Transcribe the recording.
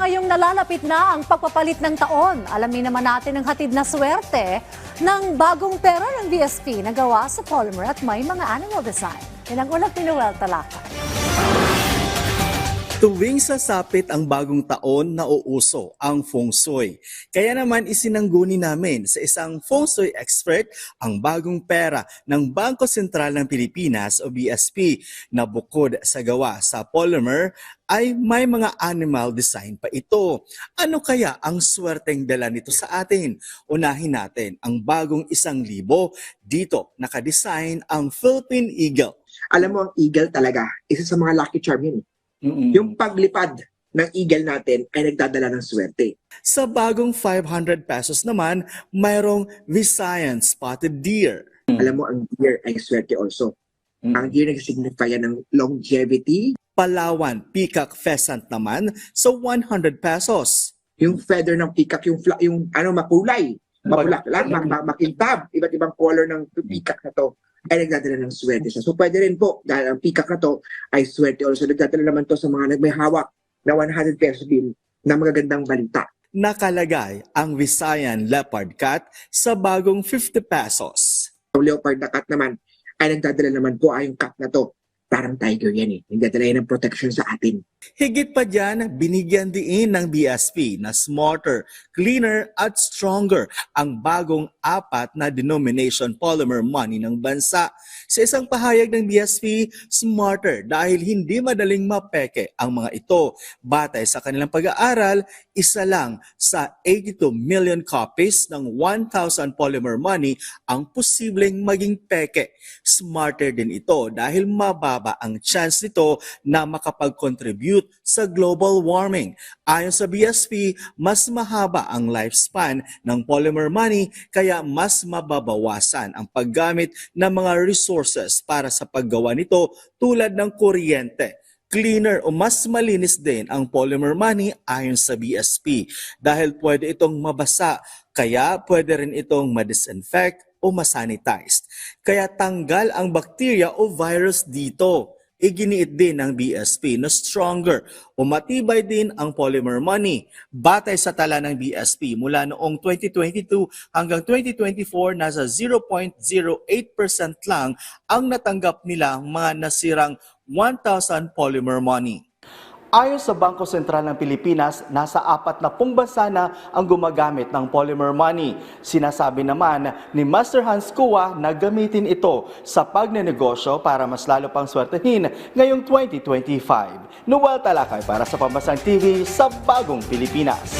ngayong nalalapit na ang pagpapalit ng taon, alamin naman natin ang hatid na swerte ng bagong pera ng BSP na gawa sa polymer at may mga animal design. Yan ang ulat ni Noel Talakay. Tuwing sasapit ang bagong taon, nauuso ang feng shui. Kaya naman isinangguni namin sa isang feng shui expert ang bagong pera ng Bangko Sentral ng Pilipinas o BSP na bukod sa gawa sa polymer ay may mga animal design pa ito. Ano kaya ang swerteng dala nito sa atin? Unahin natin ang bagong 1,000. Dito nakadesign ang Philippine Eagle. Alam mo, ang eagle talaga, isa sa mga lucky charm yun. Yung paglipad ng eagle natin ay nagdadala ng swerte. Sa bagong 500 pesos naman, mayroong Visayan Spotted Deer. Alam mo, ang deer ay swerte also. Ang deer nagsignify ng longevity. Palawan Peacock Pheasant naman sa 100 pesos. Yung feather ng peacock, yung makulay, mapulaklak, makintab, iba't ibang color ng peacock na to ay nagdadala ng swerte siya. So pwede rin po, dahil ang peacock na to ay swerte also. Nagdadala naman to sa mga may hawak na 100 peso bill na magagandang balita. Nakalagay ang Visayan Leopard Cat sa bagong 50 pesos. Yung leopard na cat naman ay nagdadala naman po ay yung cat na to. Parang tiger yan eh. Nagdadala yan ng protection sa atin. Higit pa dyan, binigyan din ng BSP na smarter, cleaner at stronger ang bagong 4 na denomination polymer money ng bansa. Sa isang pahayag ng BSP, smarter dahil hindi madaling mapeke ang mga ito. Batay sa kanilang pag-aaral, isa lang sa 82 million copies ng 1,000 polymer money ang posibleng maging peke. Smarter din ito dahil mababa ang chance nito na makapag-contribute sa global warming. Ayon sa BSP, mas mahaba ang lifespan ng polymer money kaya mas mababawasan ang paggamit ng mga resources para sa paggawa nito tulad ng kuryente. Cleaner o mas malinis din ang polymer money ayon sa BSP dahil pwede itong mabasa kaya pwede rin itong ma-disinfect o masanitized. Kaya tanggal ang bakterya o virus dito. Iginiit din ng BSP na stronger o matibay din ang polymer money. Batay sa tala ng BSP mula noong 2022 hanggang 2024, nasa 0.08% lang ang natanggap nilang mga nasirang 1,000 polymer money. Ayon sa Bangko Sentral ng Pilipinas, nasa 40 bansa na ang gumagamit ng polymer money. Sinasabi naman ni Master Hans Kua na gamitin ito sa pagnenegosyo para mas lalo pang swertehin ngayong 2025. Noel Talakay para sa Pambansang TV sa Bagong Pilipinas.